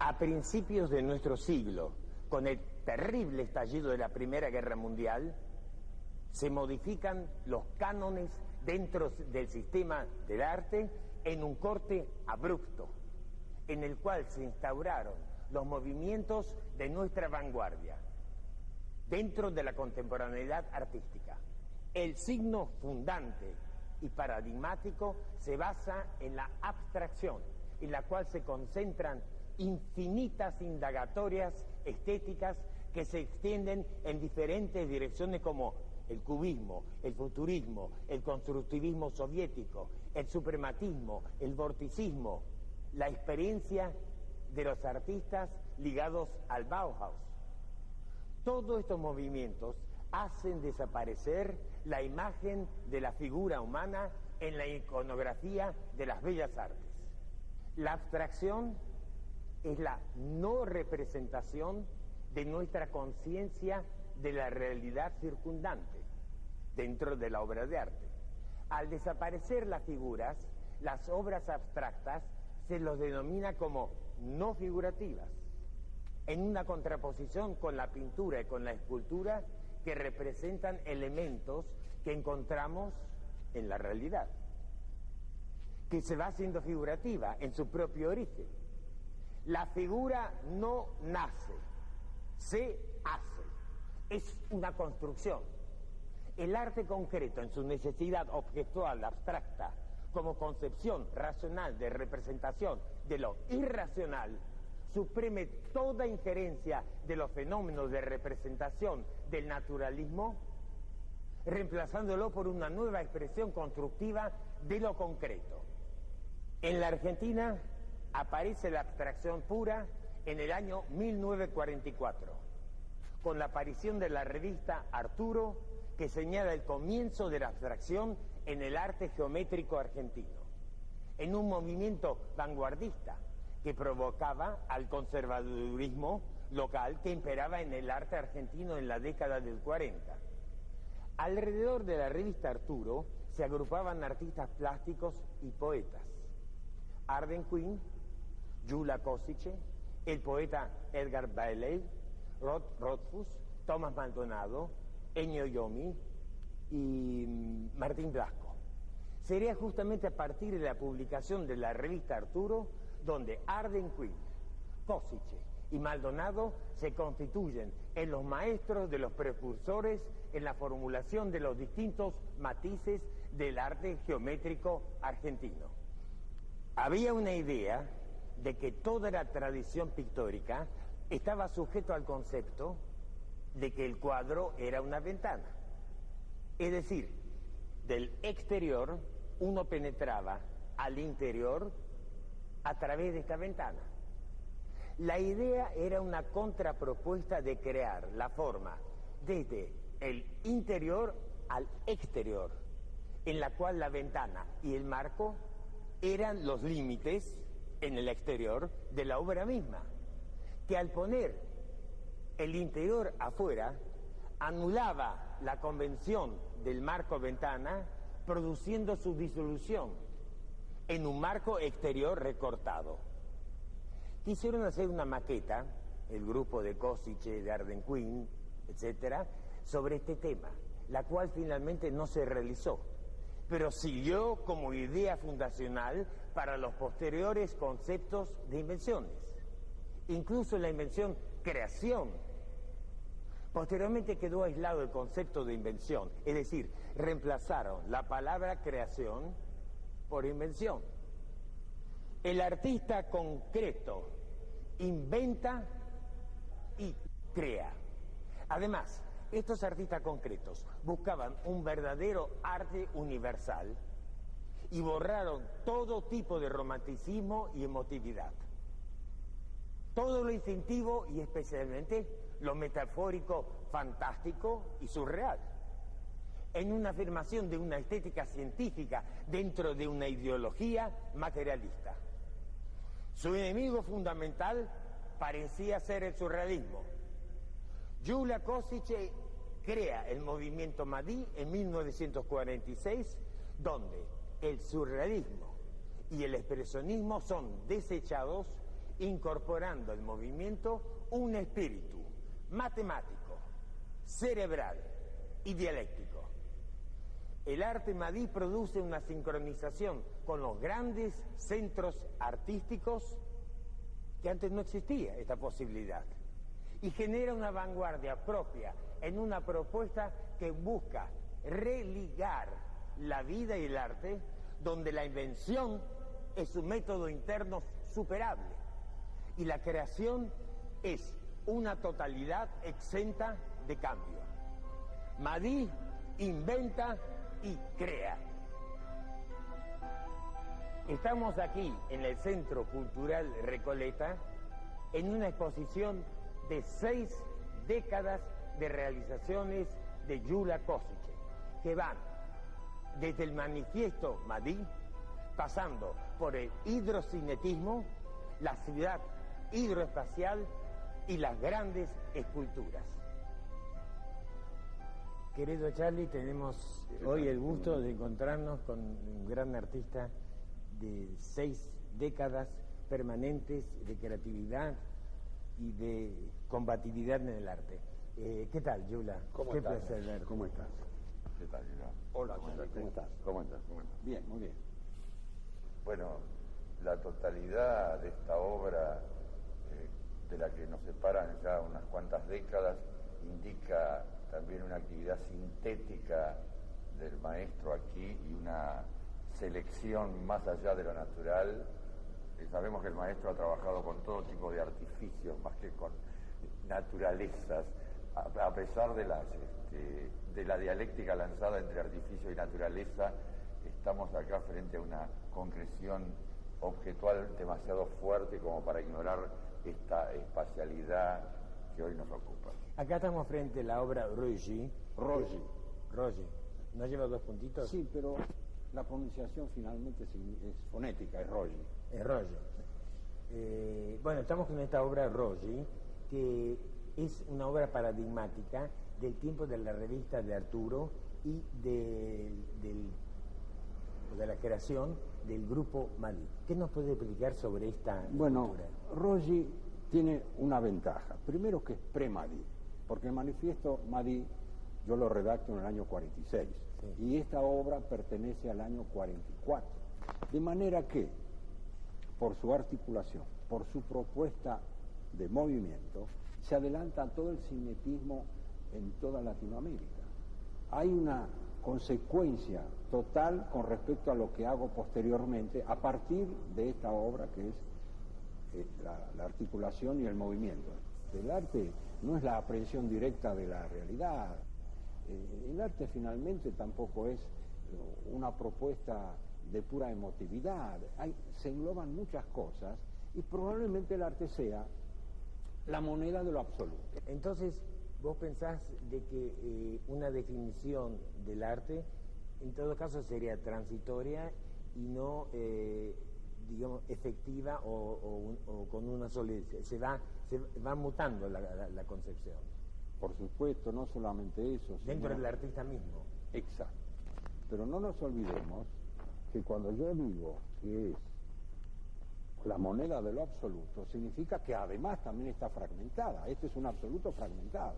A principios de nuestro siglo, con el terrible estallido de la Primera Guerra Mundial, se modifican los cánones dentro del sistema del arte en un corte abrupto, en el cual se instauraron los movimientos de nuestra vanguardia dentro de la contemporaneidad artística. El signo fundante y paradigmático se basa en la abstracción, en la cual se concentran infinitas indagatorias estéticas que se extienden en diferentes direcciones, como el cubismo, el futurismo, el constructivismo soviético, el suprematismo, el vorticismo, la experiencia de los artistas ligados al Bauhaus. Todos estos movimientos hacen desaparecer la imagen de la figura humana en la iconografía de las bellas artes. La abstracción es la no representación de nuestra conciencia de la realidad circundante dentro de la obra de arte. Al desaparecer las figuras, las obras abstractas se los denomina como no figurativas, en una contraposición con la pintura y con la escultura, que representan elementos que encontramos en la realidad, que se va haciendo figurativa en su propio origen. La figura no nace, se hace, es una construcción. El arte concreto, en su necesidad objetual abstracta, como concepción racional de representación de lo irracional, suprime toda injerencia de los fenómenos de representación del naturalismo, reemplazándolo por una nueva expresión constructiva de lo concreto. En la Argentina aparece la abstracción pura en el año 1944, con la aparición de la revista Arturo, que señala el comienzo de la abstracción en el arte geométrico argentino, en un movimiento vanguardista que provocaba al conservadurismo local que imperaba en el arte argentino en la década del 40. Alrededor de la revista Arturo se agrupaban artistas plásticos y poetas: Arden Quinn, Gyula Kosice, el poeta Edgar Bailey, Rod Rothfuss, Tomás Maldonado, Ennio Yomi y Martín Blasco. Sería justamente a partir de la publicación de la revista Arturo donde Arden Quinn, Kosice y Maldonado se constituyen en los maestros de los precursores en la formulación de los distintos matices del arte geométrico argentino. Había una idea de que toda la tradición pictórica estaba sujeto al concepto de que el cuadro era una ventana. Es decir, del exterior uno penetraba al interior a través de esta ventana. La idea era una contrapropuesta de crear la forma desde el interior al exterior, en la cual la ventana y el marco eran los límites en el exterior de la obra misma, que al poner el interior afuera anulaba la convención del marco-ventana, produciendo su disolución en un marco exterior recortado. Quisieron hacer una maqueta, el grupo de Kosice, de Arden Quinn, etcétera, sobre este tema, la cual finalmente no se realizó, pero siguió como idea fundacional para los posteriores conceptos de invenciones, incluso la invención creación. Posteriormente quedó aislado el concepto de invención, es decir, reemplazaron la palabra creación por invención. El artista concreto inventa y crea. Además, estos artistas concretos buscaban un verdadero arte universal y borraron todo tipo de romanticismo y emotividad. Todo lo instintivo y especialmente lo metafórico, fantástico y surreal, en una afirmación de una estética científica dentro de una ideología materialista. Su enemigo fundamental parecía ser el surrealismo. Gyula Kosice crea el movimiento Madí en 1946, donde el surrealismo y el expresionismo son desechados, incorporando al movimiento un espíritu matemático, cerebral y dialéctico. El arte Madí produce una sincronización con los grandes centros artísticos que antes no existía esta posibilidad, y genera una vanguardia propia en una propuesta que busca religar la vida y el arte, donde la invención es un método interno superable y la creación es una totalidad exenta de cambio. Madí inventa y crea. Estamos aquí en el Centro Cultural Recoleta en una exposición de 6 décadas de realizaciones de Gyula Kosice, que van desde el manifiesto Madí, pasando por el hidrocinetismo, la ciudad hidroespacial y las grandes esculturas. Querido Charlie, tenemos hoy el gusto de encontrarnos con un gran artista de 6 décadas permanentes de creatividad y de combatividad en el arte. ¿Qué tal, Gyula? ¿Cómo estás? Placer verte. ¿Cómo estás? ¿Qué tal, Gyula? Hola, ¿cómo estás? ¿Cómo estás? Bien, muy bien. Bueno, la totalidad de esta obra, de la que nos separan ya unas cuantas décadas, indica también una actividad sintética del maestro aquí y una selección más allá de lo natural. Sabemos que el maestro ha trabajado con todo tipo de artificios, más que con naturalezas, a pesar de la dialéctica lanzada entre artificio y naturaleza. Estamos acá frente a una concreción objetual demasiado fuerte como para ignorar esta espacialidad que hoy nos ocupa. Acá estamos frente a la obra Rogi. Rogi. ¿No lleva 2 puntitos? Sí, pero la pronunciación finalmente es fonética, es Rogi. Es Rogi. Bueno, estamos con esta obra Rogi, que es una obra paradigmática del tiempo de la revista de Arturo y de la creación del grupo Madí. ¿Qué nos puede explicar sobre esta cultura? Rogi tiene una ventaja. Primero que es pre-Madí, porque el manifiesto Madí yo lo redacto en el año 46, sí, y esta obra pertenece al año 44. De manera que, por su articulación, por su propuesta de movimiento, se adelanta todo el cinetismo en toda Latinoamérica. Hay una consecuencia total con respecto a lo que hago posteriormente a partir de esta obra, que es la articulación y el movimiento. El arte no es la aprehensión directa de la realidad. El arte finalmente tampoco es una propuesta de pura emotividad. Se engloban muchas cosas y probablemente el arte sea la moneda de lo absoluto. Entonces, ¿vos pensás de que una definición del arte en todo caso sería transitoria y no, digamos, efectiva o con una solidez? Se va mutando la concepción. Por supuesto, no solamente eso. Dentro del artista mismo. Exacto. Pero no nos olvidemos que cuando yo digo que es la moneda de lo absoluto, significa que además también está fragmentada. Este es un absoluto fragmentado.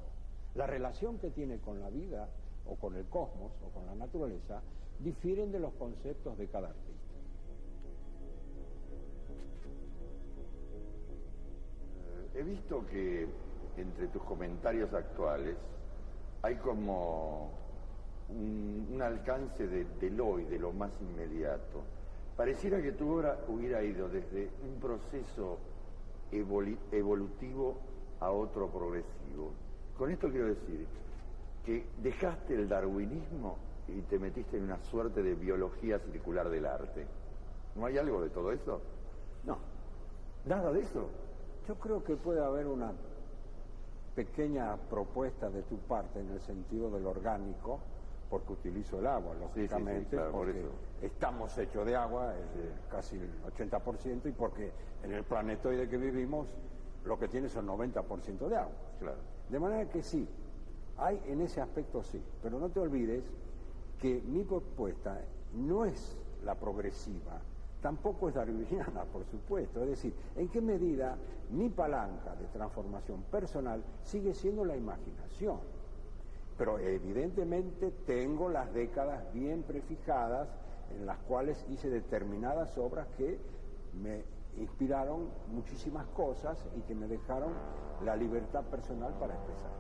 La relación que tiene con la vida, o con el cosmos, o con la naturaleza, difieren de los conceptos de cada artista. He visto que entre tus comentarios actuales hay como un alcance del hoy, de lo más inmediato. Pareciera que tu obra hubiera ido desde un proceso evolutivo a otro progresivo. Con esto quiero decir que dejaste el darwinismo y te metiste en una suerte de biología circular del arte. ¿No hay algo de todo eso? No, ¿Nada de eso? yo creo que puede haber una pequeña propuesta de tu parte en el sentido del orgánico, porque utilizo el agua, lógicamente, claro, por porque eso. estamos hechos de agua, casi el 80%, y porque en el planetoide que vivimos lo que tiene son 90% de agua. Claro. De manera que sí, hay en ese aspecto sí, pero no te olvides que mi propuesta no es la progresiva, tampoco es darwiniana, por supuesto. Es decir, ¿en qué medida mi palanca de transformación personal sigue siendo la imaginación? Pero evidentemente tengo las décadas bien prefijadas en las cuales hice determinadas obras que me inspiraron muchísimas cosas y que me dejaron la libertad personal para expresar.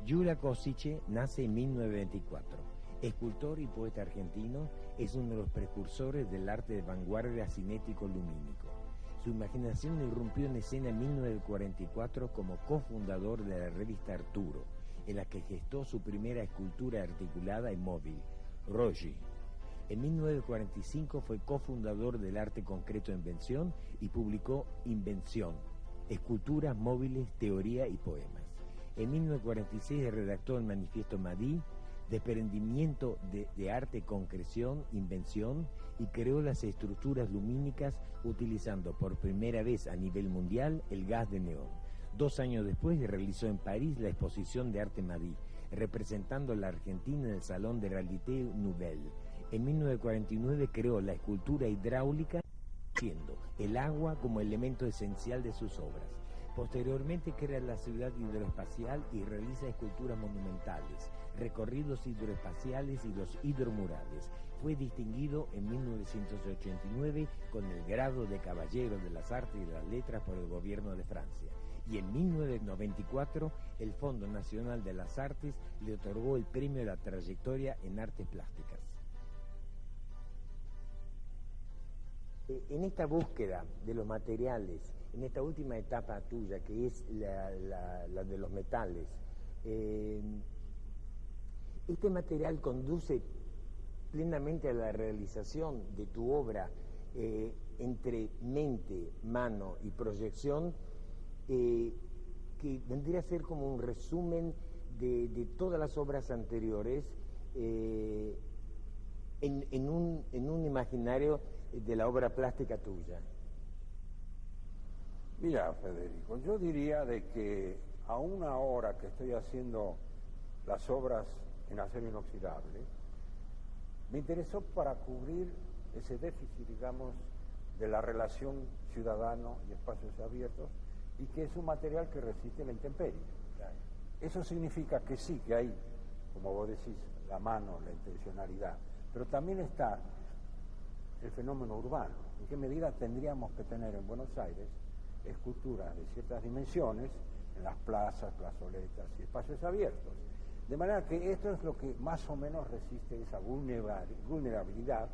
Gyula Kosice nace en 1924. Escultor y poeta argentino, es uno de los precursores del arte de vanguardia cinético-lumínico. Su imaginación irrumpió en escena en 1944 como cofundador de la revista Arturo, en la que gestó su primera escultura articulada y móvil, Roggi. En 1945 fue cofundador del Arte Concreto Invención y publicó Invención, Esculturas Móviles, Teoría y Poemas. En 1946 redactó el manifiesto Madí, Desprendimiento de Arte, Concreción, Invención, y creó las estructuras lumínicas utilizando por primera vez a nivel mundial el gas de neón. 2 años después realizó en París la exposición de arte Madí, representando a la Argentina en el Salón de Réalité Nouvelle. En 1949 creó la escultura hidráulica, siendo el agua como elemento esencial de sus obras. Posteriormente crea la ciudad hidroespacial y realiza esculturas monumentales, recorridos hidroespaciales y los hidromurales. Fue distinguido en 1989 con el grado de Caballero de las Artes y de las Letras por el gobierno de Francia. Y en 1994 el Fondo Nacional de las Artes le otorgó el premio a la trayectoria en artes plásticas. En esta búsqueda de los materiales, en esta última etapa tuya, que es la de los metales, ¿este material conduce plenamente a la realización de tu obra entre mente, mano y proyección, que vendría a ser como un resumen de todas las obras anteriores en un imaginario de la obra plástica tuya? Mira, Federico, yo diría de que aún ahora que estoy haciendo las obras en acero inoxidable, me interesó para cubrir ese déficit, digamos, de la relación ciudadano y espacios abiertos, y que es un material que resiste la intemperie. Claro. Eso significa que sí, que hay, como vos decís, la mano, la intencionalidad, pero también está el fenómeno urbano. ¿En qué medida tendríamos que tener en Buenos Aires esculturas de ciertas dimensiones en las plazas, plazoletas y espacios abiertos? De manera que esto es lo que más o menos resiste esa vulnerabilidad,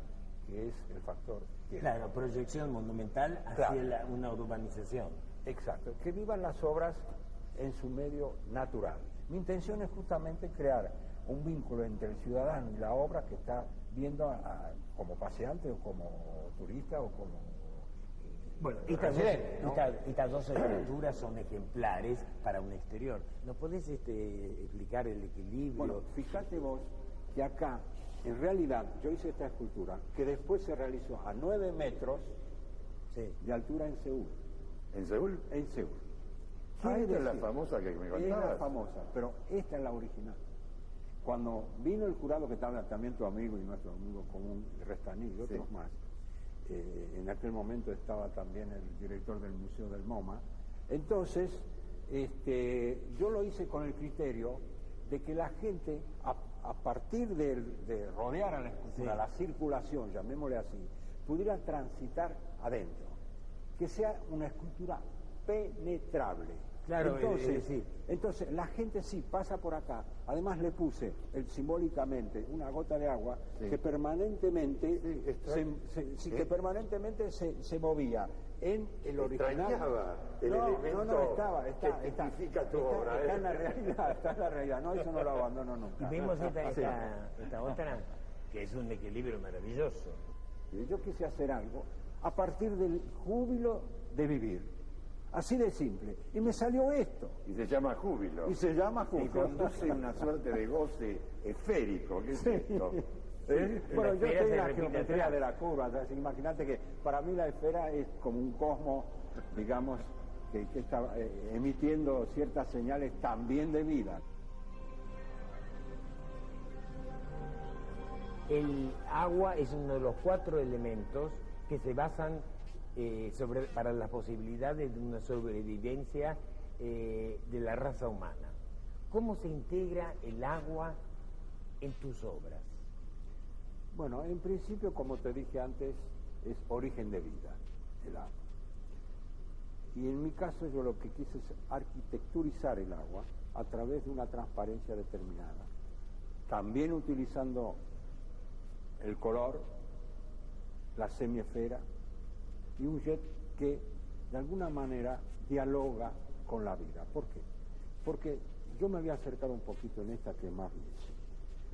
que es el factor tiempo. Claro, proyección monumental hacia una urbanización. Exacto, que vivan las obras en su medio natural. Mi intención es justamente crear un vínculo entre el ciudadano y la obra que está viendo como paseante o como turista o como... Bueno, estas dos esculturas son ejemplares para un exterior. ¿Nos podés explicar el equilibrio? Bueno, fíjate vos que acá, en realidad, yo hice esta escultura que después se realizó a 9 metros de altura en Seúl. ¿En Seúl? En Seúl. Esta es la famosa que me contabas. Es la famosa, pero esta es la original. Cuando vino el jurado, que estaba también tu amigo y nuestro amigo común, Restaní y otros más, en aquel momento estaba también el director del Museo del MoMA, entonces yo lo hice con el criterio de que la gente, a partir de rodear a la escultura, la circulación, llamémosle así, pudiera transitar adentro, que sea una escultura penetrable, Claro, sí. Entonces la gente sí pasa por acá. Además le puse simbólicamente una gota de agua que permanentemente que permanentemente se movía en el original. El elemento no estaba, que tipifica tu obra. Está en la realidad, está en la realidad. No, eso no lo abandono nunca. Y vemos esta otra, que es un equilibrio maravilloso. Yo quise hacer algo a partir del júbilo de vivir. Así de simple. Y me salió esto. Y se llama júbilo. Y se llama júbilo. Y conduce una suerte de goce esférico. ¿Qué es esto? Bueno, yo estoy en la geometría de la curva. Imagínate que para mí la esfera es como un cosmos, digamos, que está emitiendo ciertas señales también de vida. El agua es uno de los 4 elementos que se basan para las posibilidades de una sobrevivencia de la raza humana. ¿Cómo se integra el agua en tus obras? Bueno, en principio, como te dije antes, es origen de vida, el agua. Y en mi caso yo lo que quise es arquitecturizar el agua a través de una transparencia determinada, también utilizando el color, la semiesfera y un jet que de alguna manera dialoga con la vida. ¿Por qué? Porque yo me había acercado un poquito en esta que más bien.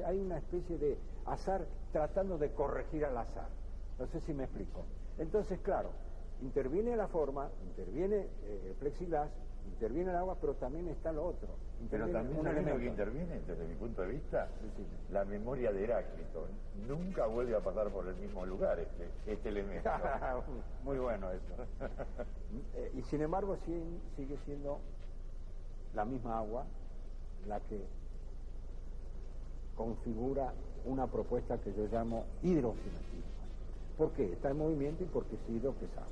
Hay una especie de azar tratando de corregir al azar. No sé si me explico. Entonces, claro, interviene la forma, interviene el plexiglas, interviene el agua, pero también está lo otro. Pero también un elemento que interviene, desde mi punto de vista, la memoria de Heráclito. Nunca vuelve a pasar por el mismo lugar este elemento. Muy bueno eso. Y sin embargo sigue siendo la misma agua la que configura una propuesta que yo llamo hidrogenetismo. ¿Por qué? Está en movimiento y porque es hidro que es agua.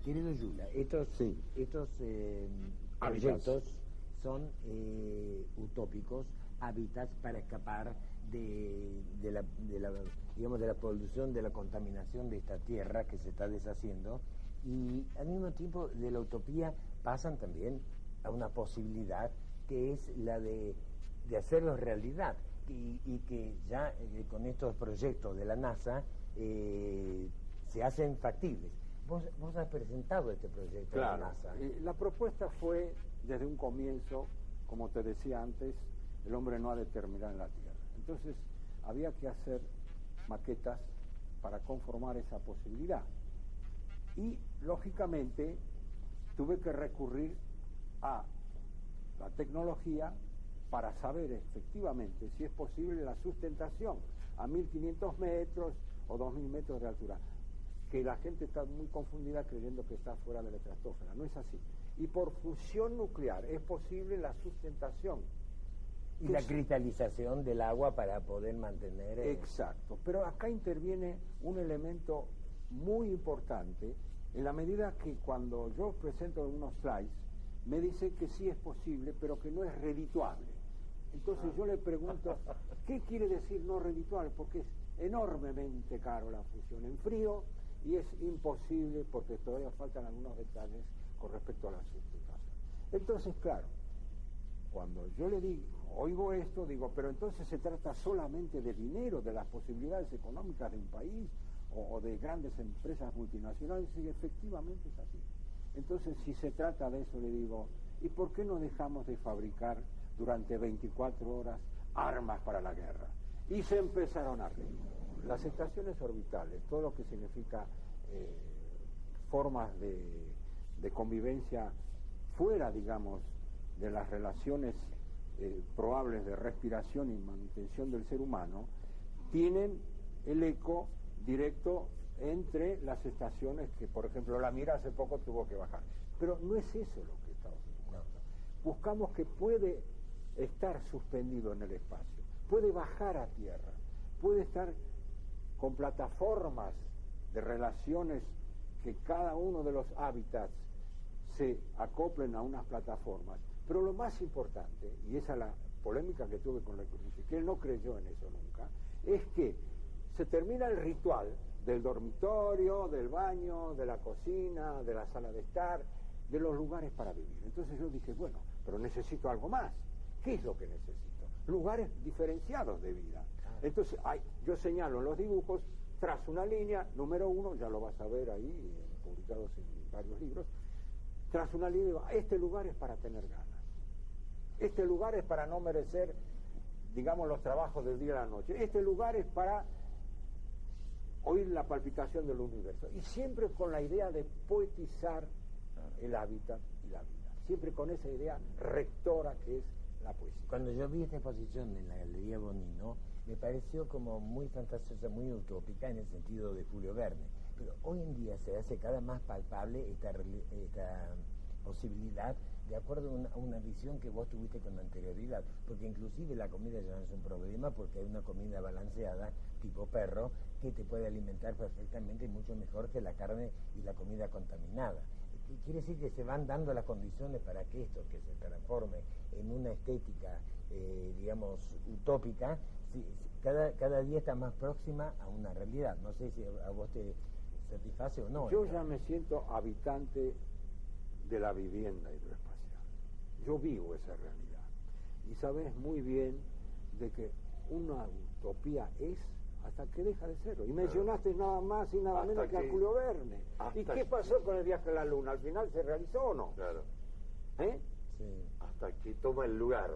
Querido Gyula, estos proyectos son utópicos, hábitats para escapar de la polución, de la contaminación de esta tierra que se está deshaciendo, y al mismo tiempo de la utopía pasan también a una posibilidad que es la de hacerlos realidad, y que ya con estos proyectos de la NASA se hacen factibles. Vos has presentado este proyecto de la NASA. La propuesta fue desde un comienzo, como te decía antes, el hombre no ha de terminar en la Tierra. Entonces había que hacer maquetas para conformar esa posibilidad. Y lógicamente tuve que recurrir a la tecnología para saber efectivamente si es posible la sustentación a 1500 metros o 2000 metros de altura. Que la gente está muy confundida creyendo que está fuera de la estratosfera. No es así. Y por fusión nuclear es posible la sustentación. Y la cristalización del agua para poder mantener... Exacto. Pero acá interviene un elemento muy importante, en la medida que cuando yo presento unos slides, me dice que sí es posible, pero que no es redituable. Entonces yo le pregunto, ¿qué quiere decir no redituable? Porque es enormemente caro la fusión en frío, y es imposible porque todavía faltan algunos detalles con respecto a la sustentación. Entonces, claro, cuando yo le digo, oigo esto, digo, pero entonces se trata solamente de dinero, de las posibilidades económicas de un país o de grandes empresas multinacionales, y efectivamente es así. Entonces, si se trata de eso, le digo, ¿y por qué no dejamos de fabricar durante 24 horas armas para la guerra? Y se empezaron a reír. Las estaciones orbitales, todo lo que significa formas de convivencia fuera, digamos, de las relaciones probables de respiración y manutención del ser humano, tienen el eco directo entre las estaciones que, por ejemplo, la Mir hace poco tuvo que bajar. Pero no es eso lo que estamos buscando. Buscamos que puede estar suspendido en el espacio, puede bajar a tierra, puede estar con plataformas de relaciones que cada uno de los hábitats se acoplen a unas plataformas. Pero lo más importante, y esa es la polémica que tuve con Le Corbusier, que él no creyó en eso nunca, es que se termina el ritual del dormitorio, del baño, de la cocina, de la sala de estar, de los lugares para vivir. Entonces yo dije, bueno, pero necesito algo más. ¿Qué es lo que necesito? Lugares diferenciados de vida. Entonces yo señalo en los dibujos, trazo una línea, número 1, ya lo vas a ver ahí, publicados en varios libros, trazo una línea y digo, este lugar es para tener ganas. Este lugar es para no merecer, digamos, los trabajos del día y la noche. Este lugar es para oír la palpitación del universo. Y siempre con la idea de poetizar el hábitat y la vida. Siempre con esa idea rectora que es la poesía. Cuando yo vi esta exposición en la Galería Bonino, me pareció como muy fantasiosa, muy utópica en el sentido de Julio Verne. Pero hoy en día se hace cada más palpable esta posibilidad de acuerdo a una visión que vos tuviste con anterioridad, porque inclusive la comida ya no es un problema porque hay una comida balanceada tipo perro que te puede alimentar perfectamente mucho mejor que la carne y la comida contaminada. Quiere decir que se van dando las condiciones para que esto, que se transforme en una estética, digamos, utópica, cada día está más próxima a una realidad. No sé si a vos te satisface o no. Yo ya me siento habitante de la vivienda hidroespacial. Yo vivo esa realidad. Y sabes muy bien de que una utopía es hasta que deja de serlo. Y mencionaste nada más y nada menos que a Julio Verne. ¿Y qué pasó con el viaje a la Luna? ¿Al final se realizó o no? Claro. Sí. Hasta que toma el lugar.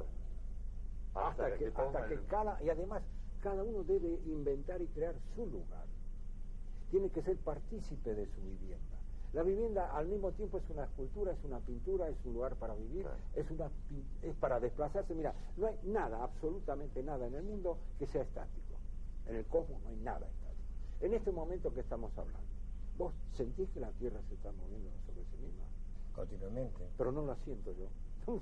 Y además cada uno debe inventar y crear su lugar. Tiene que ser partícipe de su vivienda. La vivienda al mismo tiempo es una escultura, es una pintura, es un lugar para vivir, claro. es para desplazarse. Mira, no hay nada, absolutamente nada en el mundo que sea estático. En el cosmos no hay nada estático. En este momento que estamos hablando, ¿vos sentís que la Tierra se está moviendo sobre sí misma? Continuamente. Pero no la siento yo.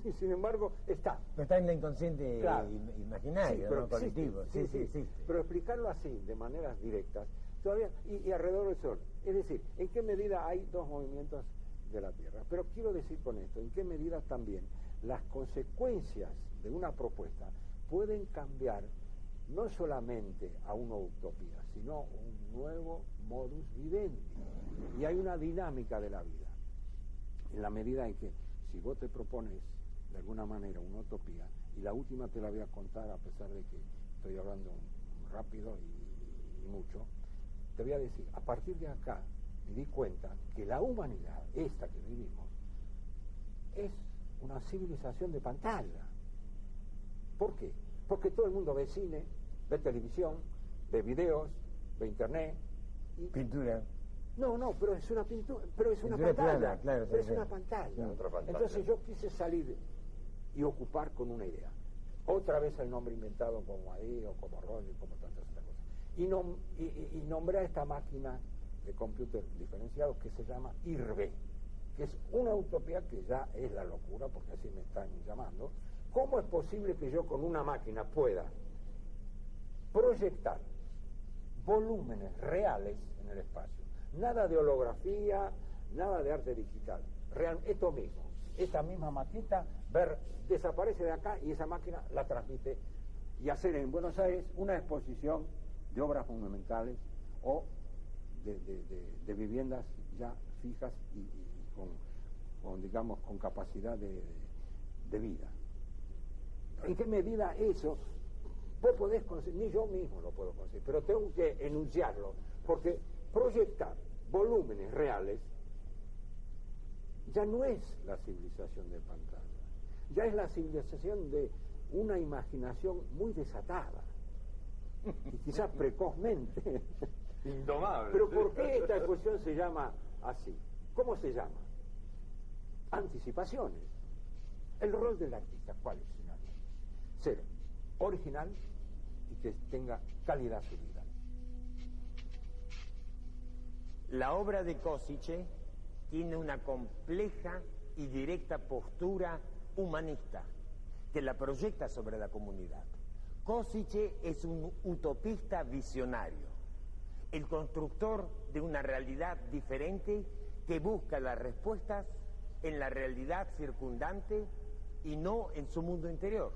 Y sin embargo, está. Pero está en la inconsciente, claro. Imaginario, pero ¿no? Colectivo. Sí. Pero explicarlo así, de maneras directas, todavía, y alrededor del Sol. Es decir, ¿en qué medida hay dos movimientos de la Tierra? Pero quiero decir con esto, ¿en qué medida también las consecuencias de una propuesta pueden cambiar no solamente a una utopía, sino un nuevo modus vivendi? Y hay una dinámica de la vida. En la medida en que, si vos te propones de alguna manera una utopía, y la última te la voy a contar a pesar de que estoy hablando rápido y mucho, te voy a decir, a partir de acá me di cuenta que la humanidad, esta que vivimos, es una civilización de pantalla. ¿Por qué? Porque todo el mundo ve cine, ve televisión, ve videos, ve internet. Y... pintura. No, pero es una pintura, pero es una pantalla. Plana, claro, pero es una pantalla. Entonces yo quise salir y ocupar con una idea. Otra vez el nombre inventado como Madí o como Roger, como tantas otras cosas. Y nombré a esta máquina de cómputo diferenciado que se llama IRB, que es una utopía que ya es la locura, porque así me están llamando. ¿Cómo es posible que yo con una máquina pueda proyectar volúmenes reales en el espacio? Nada de holografía, nada de arte digital. Esto mismo, esta misma maqueta, desaparece de acá y esa máquina la transmite, y hacer en Buenos Aires una exposición de obras monumentales o de viviendas ya fijas y digamos, con capacidad de vida. ¿En qué medida eso vos podés conseguir? Ni yo mismo lo puedo conseguir, pero tengo que enunciarlo, porque proyectar volúmenes reales ya no es la civilización de pantalla, ya es la civilización de una imaginación muy desatada y quizás precozmente indomable. Pero ¿por qué esta exposición se llama así? ¿Cómo se llama? Anticipaciones. El rol del artista, ¿cuál es? Ser original y que tenga calidad su vida. La obra de Košiće tiene una compleja y directa postura humanista que la proyecta sobre la comunidad. Košiće es un utopista visionario, el constructor de una realidad diferente que busca las respuestas en la realidad circundante y no en su mundo interior,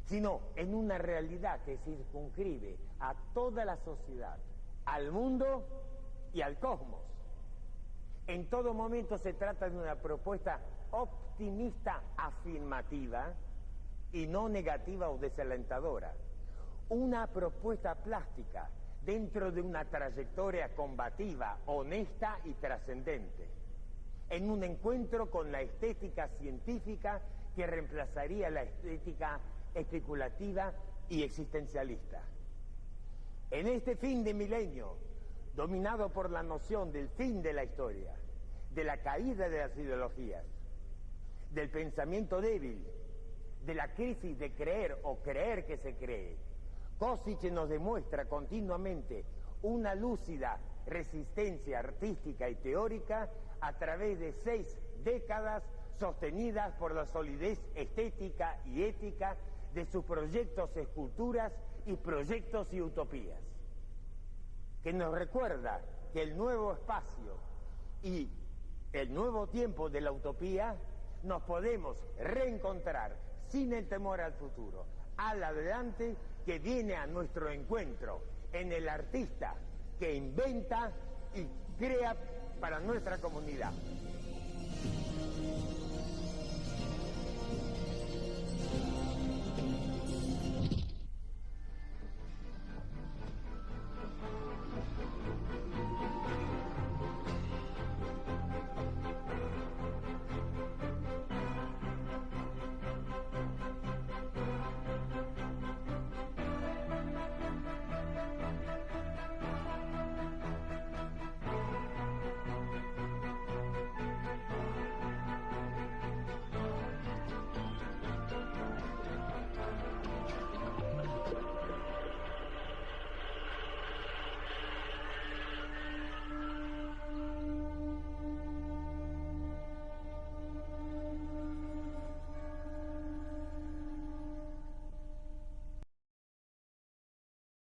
sino en una realidad que circunscribe a toda la sociedad, al mundo y al cosmos. En todo momento se trata de una propuesta optimista afirmativa y no negativa o desalentadora. Una propuesta plástica dentro de una trayectoria combativa, honesta y trascendente, en un encuentro con la estética científica que reemplazaría la estética especulativa y existencialista. En este fin de milenio, dominado por la noción del fin de la historia, de la caída de las ideologías, del pensamiento débil, de la crisis de creer o creer que se cree, Košić nos demuestra continuamente una lúcida resistencia artística y teórica a través de 6 décadas sostenidas por la solidez estética y ética de sus proyectos, esculturas y proyectos y utopías, que nos recuerda que el nuevo espacio y el nuevo tiempo de la utopía nos podemos reencontrar sin el temor al futuro, al adelante que viene a nuestro encuentro en el artista que inventa y crea para nuestra comunidad.